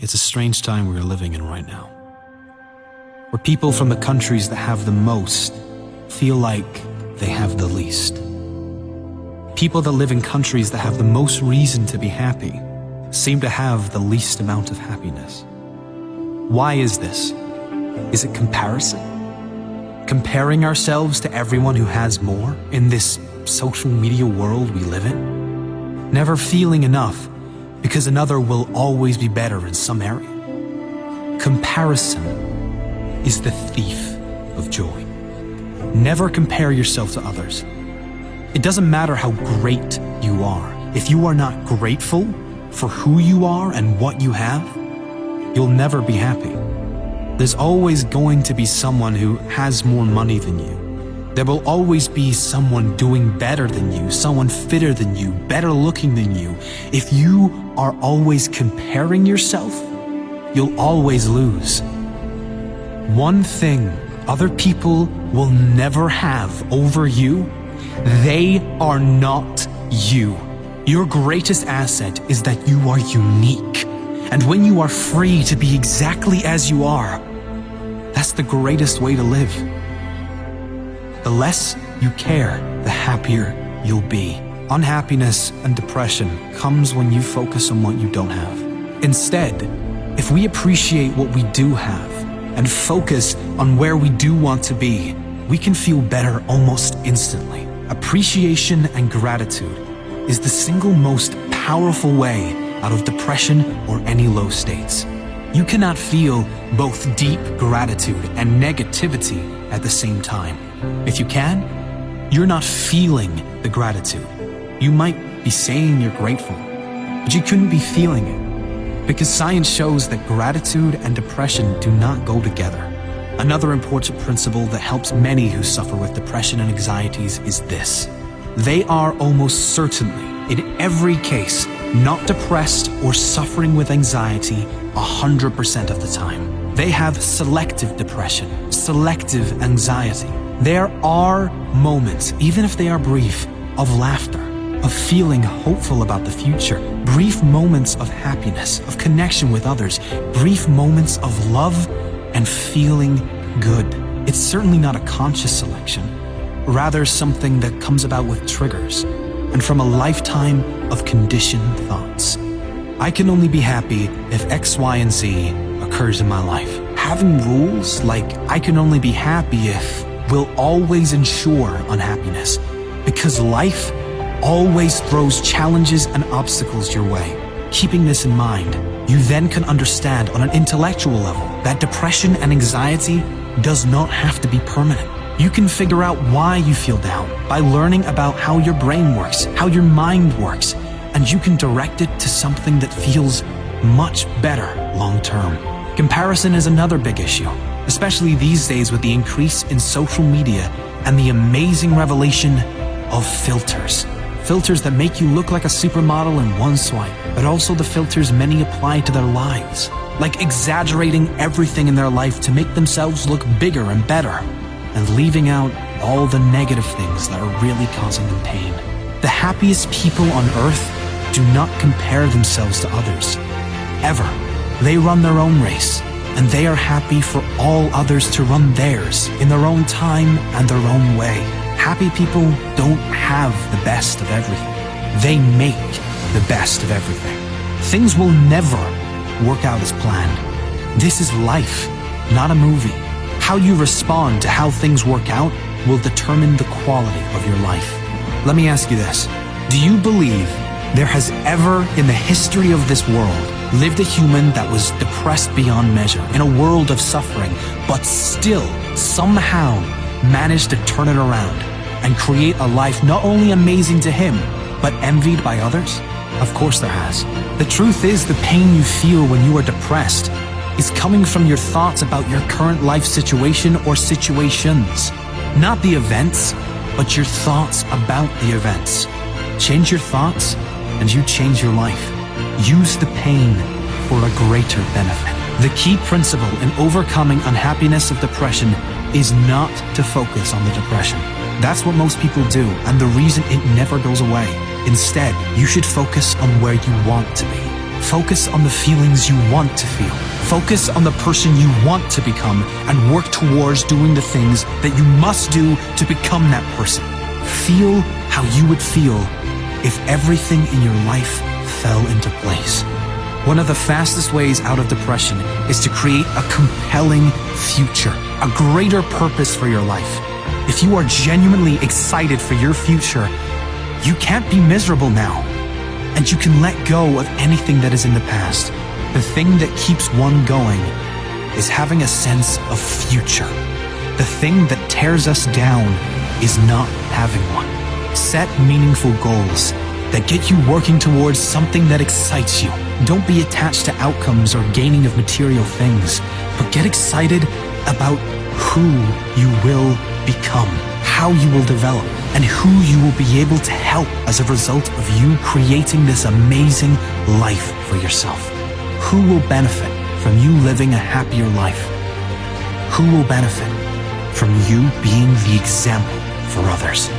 It's a strange time we are living in right now, where people from the countries that have the most feel like they have the least. People that live in countries that have the most reason to be happy seem to have the least amount of happiness. Why is this? Is it comparison? Comparing ourselves to everyone who has more in this social media world we live in? Never feeling enough because another will always be better in some area? Comparison is the thief of joy. Never compare yourself to others. It doesn't matter how great you are. If you are not grateful for who you are and what you have, you'll never be happy. There's always going to be someone who has more money than you. There will always be someone doing better than you, someone fitter than you, better looking than you. If you are always comparing yourself, you'll always lose. One thing other people will never have over you: they are not you. Your greatest asset is that you are unique. And when you are free to be exactly as you are, that's the greatest way to live. The less you care, the happier you'll be. Unhappiness and depression comes when you focus on what you don't have. Instead, if we appreciate what we do have and focus on where we do want to be, we can feel better almost instantly. Appreciation and gratitude is the single most powerful way out of depression or any low states. You cannot feel both deep gratitude and negativity at the same time. If you can, you're not feeling the gratitude. You might be saying you're grateful, but you couldn't be feeling it, because science shows that gratitude and depression do not go together. Another important principle that helps many who suffer with depression and anxieties is this: they are almost certainly, in every case, not depressed or suffering with anxiety 100% of the time. They have selective depression, selective anxiety. There are moments, even if they are brief, of laughter, of feeling hopeful about the future, brief moments of happiness, of connection with others, brief moments of love and feeling good. It's certainly not a conscious selection, rather something that comes about with triggers and from a lifetime of conditioned thoughts. I can only be happy if X, Y, and Z occurs in my life. Having rules like I can only be happy if will always ensure unhappiness, because life always throws challenges and obstacles your way. Keeping this in mind, you then can understand on an intellectual level that depression and anxiety does not have to be permanent. You can figure out why you feel down by learning about how your brain works, how your mind works, and you can direct it to something that feels much better long term. Comparison is another big issue, especially these days with the increase in social media and the amazing revelation of filters. Filters that make you look like a supermodel in one swipe, but also the filters many apply to their lives, like exaggerating everything in their life to make themselves look bigger and better, and leaving out all the negative things that are really causing them pain. The happiest people on earth do not compare themselves to others, ever. They run their own race, and they are happy for all others to run theirs in their own time and their own way. Happy people don't have the best of everything. They make the best of everything. Things will never work out as planned. This is life, not a movie. How you respond to how things work out will determine the quality of your life. Let me ask you this. Do you believe there has ever in the history of this world lived a human that was depressed beyond measure in a world of suffering, but still somehow managed to turn it around and create a life not only amazing to him, but envied by others? Of course there has. The truth is, the pain you feel when you are depressed is coming from your thoughts about your current life situation or situations. Not the events, but your thoughts about the events. Change your thoughts and you change your life. Use the pain for a greater benefit. The key principle in overcoming unhappiness of depression is not to focus on the depression. That's what most people do, and the reason it never goes away. Instead, you should focus on where you want to be. Focus on the feelings you want to feel. Focus on the person you want to become and work towards doing the things that you must do to become that person. Feel how you would feel if everything in your life fell into place. One of the fastest ways out of depression is to create a compelling future, a greater purpose for your life. If you are genuinely excited for your future, you can't be miserable now, and you can let go of anything that is in the past. The thing that keeps one going is having a sense of future. The thing that tears us down is not having one. Set meaningful goals that get you working towards something that excites you. Don't be attached to outcomes or gaining of material things, but get excited about who you will become, how you will develop, and who you will be able to help as a result of you creating this amazing life for yourself. Who will benefit from you living a happier life? Who will benefit from you being the example for others?